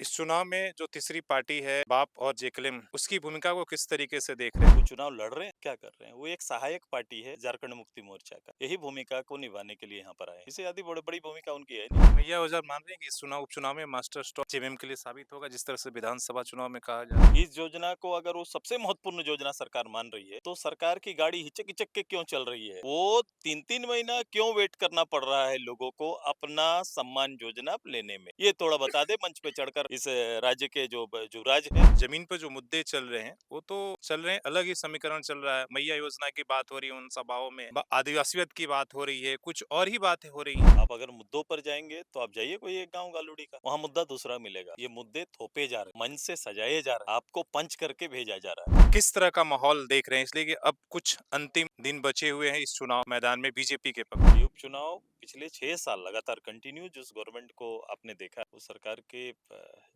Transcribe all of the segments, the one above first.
इस चुनाव में जो तीसरी पार्टी है बाप और जेकलिम उसकी भूमिका को किस तरीके से देख रहे हैं? वो चुनाव लड़ रहे हैं, क्या कर रहे हैं? वो एक सहायक पार्टी है झारखंड मुक्ति मोर्चा का। यही भूमिका को निभाने के लिए यहाँ पर आए हैं। इससे ज्यादा बड़ी बड़ी भूमिका उनकी है नहीं। भैया ओझा मान रहे हैं कि इस उपचुनाव में मास्टर स्ट्रोक जेएमएम के लिए साबित होगा जिस तरह से विधानसभा चुनाव में कहा जा रहा है। इस योजना को अगर वो सबसे महत्वपूर्ण योजना सरकार मान रही है, तो सरकार की गाड़ी हिचक हिचक के क्यों चल रही है? वो 3-3 महीना क्यों वेट करना पड़ रहा है लोगों को अपना सम्मान योजना लेने में? ये थोड़ा बता दे मंच पे चढ़कर इस राज्य के जो जुराज है। जमीन पर जो मुद्दे चल रहे हैं वो तो चल रहे हैं, अलग ही समीकरण चल रहा है। मैया योजना की बात हो रही है उन सभाओं में, आदिवासियत की बात हो रही है, कुछ और ही बातें हो रही हैं। आप अगर मुद्दों पर जाएंगे तो आप जाइए कोई एक गांव गालूड़ी का, वहाँ मुद्दा दूसरा मिलेगा। ये मुद्दे थोपे जा रहे हैं, मंच से सजाए जा रहे हैं, आपको पंच करके भेजा जा रहा है। किस तरह का माहौल देख रहे हैं, इसलिए कि अब कुछ अंतिम दिन बचे हुए हैं इस चुनाव मैदान में बीजेपी के पक्ष ये में। उपचुनाव पिछले 6 साल लगातार कंटिन्यू जिस गवर्नमेंट को आपने देखा, वो सरकार के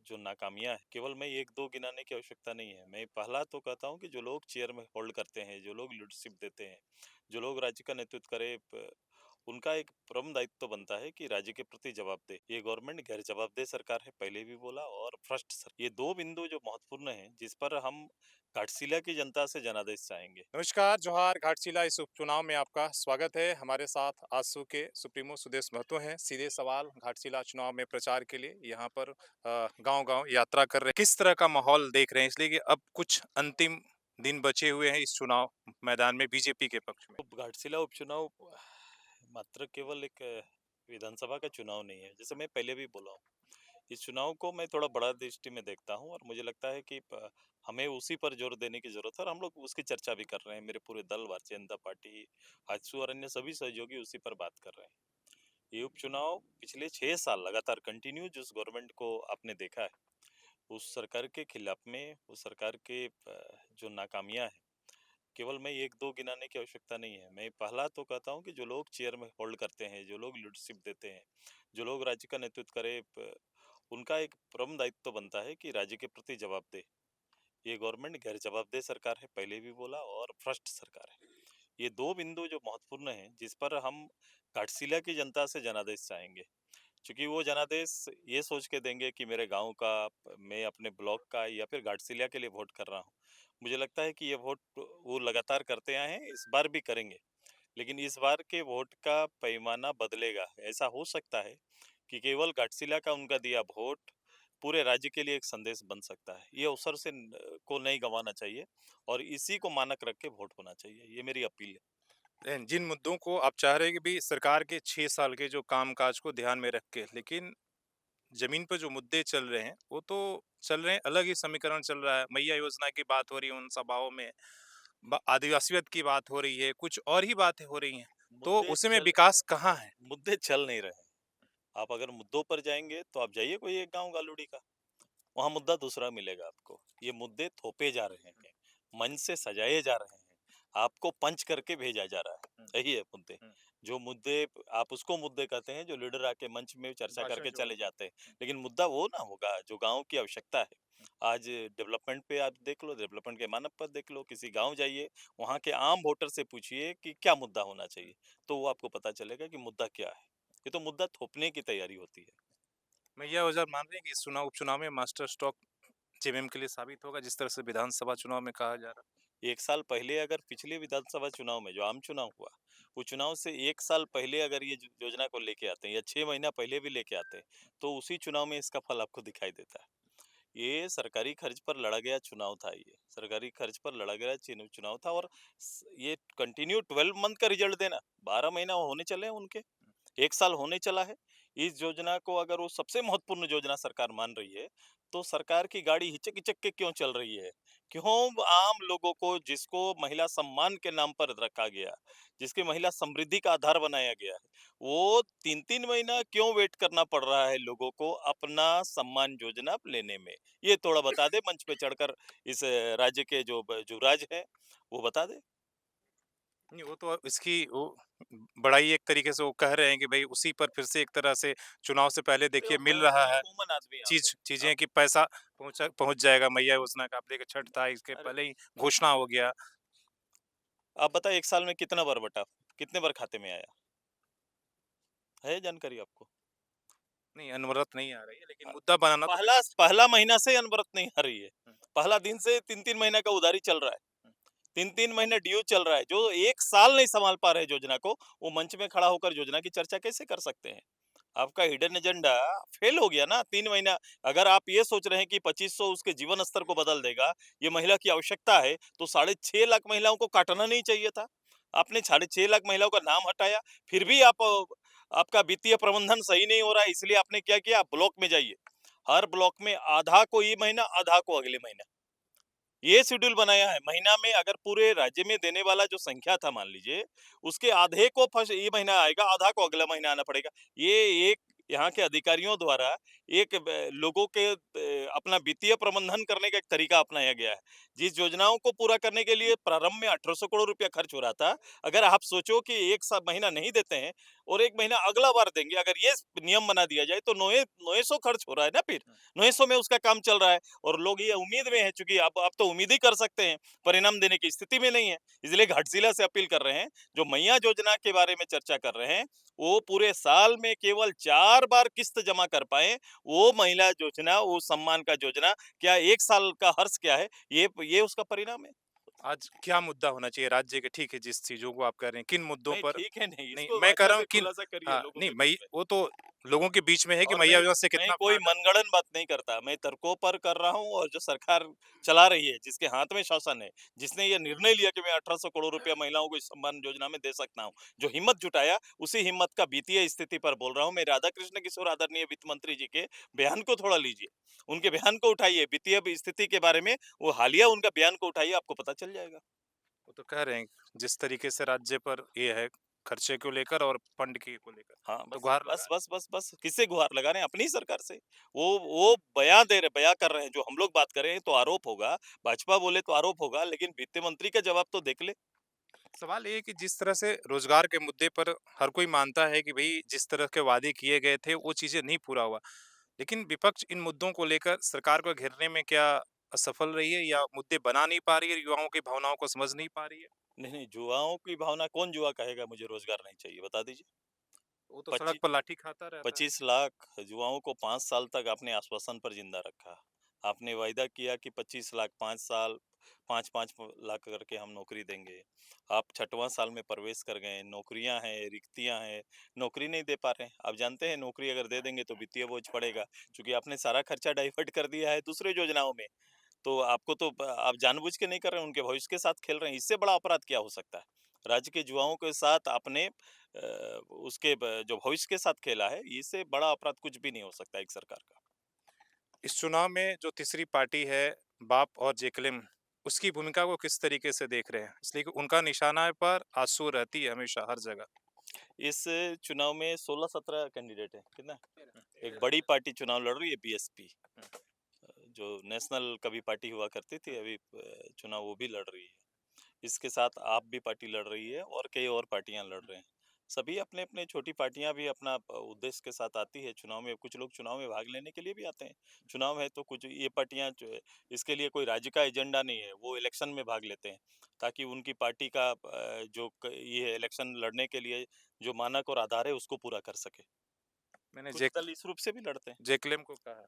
जो नाकामियां है, केवल मैं एक दो गिनाने की आवश्यकता नहीं है। मैं पहला तो कहता हूँ कि जो लोग चेयर में होल्ड करते हैं, जो लोग लीडरशिप देते हैं, जो लोग राज्य का नेतृत्व करे, उनका एक परम दायित्व तो बनता है कि राज्य के प्रति जवाबदेह। ये गवर्नमेंट गैर जवाबदेह सरकार है, पहले भी बोला, और भ्रष्ट सर। ये दो बिंदु जो महत्वपूर्ण है, जिस पर हम घाटशिला की जनता से जनादेश चाहेंगे। नमस्कार, जोहार, घाटशिला इस उपचुनाव में आपका स्वागत है। हमारे साथ आजसू के सुप्रीमो सुदेश महतो हैं। सीधे सवाल घाटशिला चुनाव में प्रचार के लिए यहाँ पर गांव-गांव यात्रा कर रहे हैं। किस तरह का माहौल देख रहे हैं, इसलिए कि अब कुछ अंतिम दिन बचे हुए हैं इस चुनाव मैदान में बीजेपी के पक्ष में। तो घाटशिला उपचुनाव मात्र केवल एक विधानसभा का चुनाव नहीं है, जैसे मैं पहले भी बोला हूँ। इस चुनाव को मैं थोड़ा बड़ा दृष्टि में देखता हूँ, और मुझे लगता है कि हमें उसी पर जोर देने की जरूरत है, और हम लोग उसकी चर्चा भी कर रहे हैं। मेरे पूरे दल, भारतीय जनता पार्टी, आजसू और अन्य सभी सहयोगी उसी पर बात कर रहे हैं। ये उपचुनाव पिछले 6 साल लगातार कंटिन्यू जिस गवर्नमेंट को आपने देखा है, उस सरकार के खिलाफ में, उस सरकार के जो नाकामियां हैं, केवल मैं एक दो गिनाने की आवश्यकता नहीं है। मैं पहला तो कहता हूँ कि जो लोग चेयर में होल्ड करते हैं, जो लोग लीडरशिप देते हैं, जो लोग राज्य का नेतृत्व करे, उनका एक परम दायित्व तो बनता है कि राज्य के प्रति जवाबदेह। ये गवर्नमेंट गैर जवाबदेह सरकार है, पहले भी बोला, और भ्रष्ट सरकार है। ये दो बिंदु जो महत्वपूर्ण है, जिस पर हम घाटशिला की जनता से जनादेश चाहेंगे। क्योंकि वो जनादेश ये सोच के देंगे कि मेरे गांव का, मैं अपने ब्लॉक का, या फिर घाटशिला के लिए वोट कर रहा हूँ। मुझे लगता है कि ये वोट वो लगातार करते आए हैं, इस बार भी करेंगे। लेकिन इस बार के वोट का पैमाना बदलेगा। ऐसा हो सकता है कि केवल घाटशिला का उनका दिया वोट पूरे राज्य के लिए एक संदेश बन सकता है। ये अवसर से को नहीं गंवाना चाहिए, और इसी को मानक रख के वोट होना चाहिए। ये मेरी अपील है। जिन मुद्दों को आप चाह रहे हैं कि भी सरकार के 6 साल के जो कामकाज को ध्यान में रख के, लेकिन जमीन पर जो मुद्दे चल रहे हैं वो तो चल रहे हैं, अलग ही समीकरण चल रहा है। मैया योजना की बात हो रही है उन सभाओं में, आदिवासियत की बात हो रही है, कुछ और ही बातें हो रही हैं। तो मुद्दे उसमें चल विकास कहाँ है? मुद्दे चल नहीं रहे। आप अगर मुद्दों पर जाएंगे तो आप जाइए कोई एक गांव गालूड़ी का, वहाँ मुद्दा दूसरा मिलेगा आपको। ये मुद्दे थोपे जा रहे हैं, मंच से सजाए जा रहे हैं, आपको पंच करके भेजा जा रहा हुँ, है। यही है मुद्दे। हुँ। जो मुद्दे, आप उसको मुद्दे कहते हैं जो लीडर आके मंच में चर्चा भाषण करके जो चले जाते हैं। लेकिन मुद्दा वो ना होगा जो गांव की आवश्यकता है। आज डेवलपमेंट पे आप देख लो, डेवलपमेंट के मानक पर देख लो, किसी गांव जाइए, वहाँ के आम वोटर से पूछिए कि क्या मुद्दा होना चाहिए, तो वो आपको पता चलेगा कि मुद्दा क्या है। ये तो मुद्दा थोपने की तैयारी होती है। मैया ओझा मान रहे हैं कि इस उपचुनाव में मास्टर स्ट्रोक जेएमएम के लिए साबित होगा जिस तरह से विधानसभा चुनाव में कहा जा रहा है? 1 साल पहले अगर पिछले विधानसभा चुनाव में जो आम चुनाव हुआ, वो चुनाव से 1 साल पहले अगर ये योजना को लेके आते हैं, या 6 महीना पहले भी लेके आते हैं, तो उसी चुनाव में इसका फल आपको दिखाई देता है। ये सरकारी खर्च पर लड़ा गया चुनाव था, ये सरकारी खर्च पर लड़ा गया चुनाव था, और ये कंटिन्यू 12 मंथ का रिजल्ट देना, 12 महीना होने चले हैं उनके, 1 साल होने चला है। इस योजना को अगर वो सबसे महत्वपूर्ण योजना सरकार मान रही है, तो सरकार की गाड़ी हिचक-हिचक के क्यों चल रही है? क्यों आम लोगों को, जिसको महिला सम्मान के नाम पर रखा गया, जिसकी महिला समृद्धि का आधार बनाया गया है, वो 3-3 महीना क्यों वेट करना पड़ रहा है लोगों को अपना सम्मान योजना लेने में? ये थोड़ा बता दे मंच पे चढ़कर इस राज्य के जो जुराज हैं, वो बता दे। नहीं, वो तो इसकी वो बड़ाई एक तरीके से वो कह रहे हैं कि भई उसी पर फिर से एक तरह से चुनाव से पहले अरे देखिए मिल वो रहा है कॉमन आदमी यहाँ पे। चीज़ें आप कि पैसा पहुँच जाएगा मैया योजना का। आप देखिए छठ था, इसके अरे पहले ही घोषणा हो गया। आप बताइए 1 साल में कितना बार बँटा? कितने बार खाते में आया? है जानकारी आपको? नहीं, अनवरत नहीं आ रही है, लेकिन मुद्दा बनाना तो पहला विपक्ष का है। पहला महीना से अनवरत नहीं आ रही है। हुँ, पहला दिन से 3-3 महीने का उधारी चल रहा है। हुँ। 3-3 महीने ड्यू चल रहा है। जो 1 साल नहीं सँभाल पा रहे योजना को, वो मंच में खड़ा होकर योजना की चर्चा कैसे कर सकते हैं? आपका हिडन एजेंडा फेल हो गया ना 3 महीना। अगर आप ये सोच रहे हैं कि 2500 उसके जीवन स्तर को बदल देगा, ये महिला की आवश्यकता है, तो साढ़े 6 लाख महिलाओं को काटना नहीं चाहिए था। आपने साढ़े 6 लाख महिलाओं का नाम हटाया, फिर भी आपका वित्तीय प्रबंधन सही नहीं हो रहा है, इसलिए आपने क्या किया, आप ब्लॉक में जाइए। हर ब्लॉक में आधा को ये महीना, आधा को अगले महीना। ये शेड्यूल बनाया है। महीना में अगर पूरे राज्य में देने वाला जो संख्या था मान लीजिए, उसके आधे को फर्स्ट ये महीना आएगा, आधा को अगला महीना आना पड़ेगा। ये एक यहाँ के अधिकारियों द्वारा एक लोगों के अपना वित्तीय प्रबंधन करने का एक तरीका अपनाया गया है। जिस योजनाओं को पूरा करने के लिए प्रारंभ में 1800 करोड़ रुपया खर्च हो रहा था, अगर आप सोचो कि एक सा महीना नहीं देते हैं और 1 महीना अगला बार देंगे, अगर ये नियम बना दिया जाए तो 900 खर्च हो रहा है ना फिर। 900 में उसका काम चल रहा है। और लोग ये उम्मीद में हैं, चूँकि आप तो उम्मीद ही कर सकते हैं, परिणाम देने की स्थिति में नहीं है। इसलिए घाटशिला से अपील कर रहे हैं, जो मैया योजना के बारे में चर्चा कर रहे हैं, वो पूरे साल में केवल 4 बार किस्त जमा कर पाएँ, वो महिला योजना, वो सम्मान का योजना, क्या 1 साल का हर्ष क्या है? ये उसका परिणाम है। आज क्या मुद्दा होना चाहिए राज्य के, ठीक है, जिस चीज़ों को आप कह रहे हैं, किन मुद्दों नहीं, पर ठीक है नहीं, नहीं, इसको मैं कह अच्छा रहा से हूँ किन खुलासा करिए हाँ, लोगों नहीं के बीच मई में। वो तो लोगों के बीच में है कि और मैया योजना से मैं कितना कोई फ़ायदा। मनगढ़ंत बात नहीं करता, मैं तर्कों पर कर रहा हूँ और जो सरकार चला रही है, जिसके हाथ में शासन है, जिसने ये निर्णय लिया कि मैं 1800 करोड़ रुपया महिलाओं को इस सम्मान योजना में दे सकता हूँ, जो हिम्मत जुटाया, उसी हिम्मत का वित्तीय स्थिति पर बोल रहा हूँ। मैं राधा कृष्ण किशोर आदरणीय वित्त मंत्री जी के बयान को थोड़ा लीजिए, उनके बयान को उठाइए, वित्तीय स्थिति के बारे में वो हालिया उनका बयान को उठाइए, आपको पता चल जाएगा। वो तो कह रहे हैं, जिस तरीके से राज्य पर ये है, खर्चे को लेकर और फंड की को लेकर, हाँ, तो बस गुहार लगा बस रहे बस बस बस किससे गुहार लगा रहे हैं? अपनी ही सरकार से। वो बयाँ दे रहे बयाँ कर रहे हैं, जो हम लोग बात कर रहे हैं तो आरोप होगा, भाजपा बोले तो आरोप होगा, लेकिन वित्त मंत्री का जवाब तो देख ले। हैं। सवाल ये है कि जिस तरह से रोज़गार के मुद्दे पर हर कोई मानता है कि भई जिस तरह के वादे किए गए थे, वो चीज़ें नहीं पूरा हुआ। लेकिन विपक्ष इन मुद्दों को लेकर सरकार को घेरने में क्या असफल रही है या मुद्दे बना नहीं पा रही है, युवाओं की भावनाओं को समझ नहीं पा रही है? नहीं, नहीं, युवाओं की भावना कौन युवा कहेगा मुझे रोज़गार नहीं चाहिए, बता दीजिए? वो तो सड़क पच्ची पर लाठी खाता रहता है। 25 लाख युवाओं को 5 साल तक आपने आश्वासन पर जिंदा रखा। आपने वायदा किया कि 25 लाख 5 साल 5-5 लाख करके हम नौकरी देंगे। आप छठवां साल में प्रवेश कर गए, नौकरियां हैं, रिक्तियां हैं, नौकरी नहीं दे पा रहे हैं। आप जानते हैं नौकरी अगर दे देंगे तो वित्तीय बोझ पड़ेगा, क्योंकि आपने सारा खर्चा डाइवर्ट कर दिया है दूसरे योजनाओं में। तो आपको तो आप जानबूझ के नहीं कर रहे हैं, उनके भविष्य के साथ खेल रहे हैं। इससे बड़ा अपराध क्या हो सकता है? राज्य के युवाओं के साथ आपने जो भविष्य के साथ खेला है, इससे बड़ा अपराध कुछ भी नहीं हो सकता एक सरकार का। इस चुनाव में जो तीसरी पार्टी है, बाप और जेकलिन, उसकी भूमिका को किस तरीके से देख रहे हैं? इसलिए कि उनका निशाना पर आँसू रहती है हमेशा हर जगह। इस चुनाव में 16-17 कैंडिडेट हैं, कितना? एक बड़ी पार्टी चुनाव लड़ रही है बीएसपी, जो नेशनल कभी पार्टी हुआ करती थी, अभी चुनाव वो भी लड़ रही है। इसके साथ आप भी पार्टी लड़ रही है और कई और पार्टियां लड़ रहे हैं। सभी अपने-अपने छोटी पार्टियां भी अपना उद्देश्य के साथ आती है चुनाव में। कुछ लोग चुनाव में भाग लेने के लिए भी आते हैं। चुनाव है तो कुछ ये पार्टियां जो है, इसके लिए कोई राज्य का एजेंडा नहीं है, वो इलेक्शन में भाग लेते हैं ताकि उनकी पार्टी का ये इलेक्शन लड़ने के लिए जो मानक और आधार है उसको पूरा कर सके। मैंने कुछ दल इस रूप से भी लड़ते हैं। जेकलिन को कहा,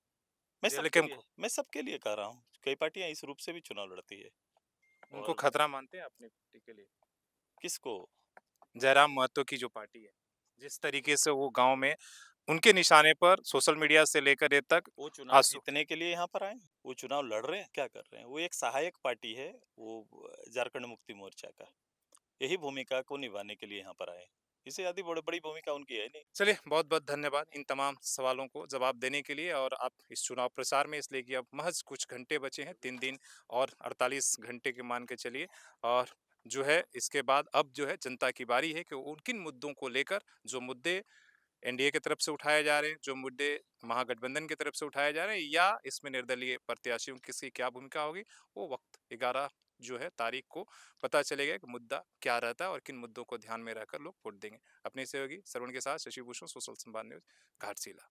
जेलकेम को, मैं सबके लिए कह रहा हूँ। कई पार्टियां इस रूप से भी चुनाव लड़ती है। उनको और खतरा मानते हैं अपनी पार्टी के लिए? किसको? जयराम महतो की जो पार्टी है, जिस तरीके से वो गाँव में उनके निशाने पर सोशल मीडिया से लेकर ये तक वो चुनाव आँसू। जीतने के लिए यहाँ पर आए हैं? वो चुनाव लड़ रहे हैं, क्या कर रहे हैं? वो एक सहायक पार्टी है, वो झारखंड मुक्ति मोर्चा का। यही भूमिका को निभाने के लिए यहाँ पर आए हैं। इससे ज़्यादा बड़ी भूमिका उनकी है नहीं। चलिए, बहुत-बहुत धन्यवाद इन तमाम सवालों को जवाब देने के लिए और आप इस चुनाव प्रचार में, इसलिए कि अब महज़ कुछ घंटे बचे हैं, 3 दिन और 48 घंटे के मान के चलिए। और जो है इसके बाद अब जो है जनता की बारी है कि उन किन मुद्दों को लेकर, जो मुद्दे एनडीए की तरफ से उठाए जा रहे हैं, जो मुद्दे महागठबंधन की तरफ से उठाए जा रहे हैं, या इसमें निर्दलीय प्रत्याशियों की किसकी क्या भूमिका होगी, वो वक्त 11 जो है तारीख को पता चलेगा कि मुद्दा क्या रहता है और किन मुद्दों को ध्यान में रखकर लोग वोट देंगे। अपनी सहयोगी श्रवण के साथ शशि भूषण, सोशल संवाद न्यूज, घाटशिला।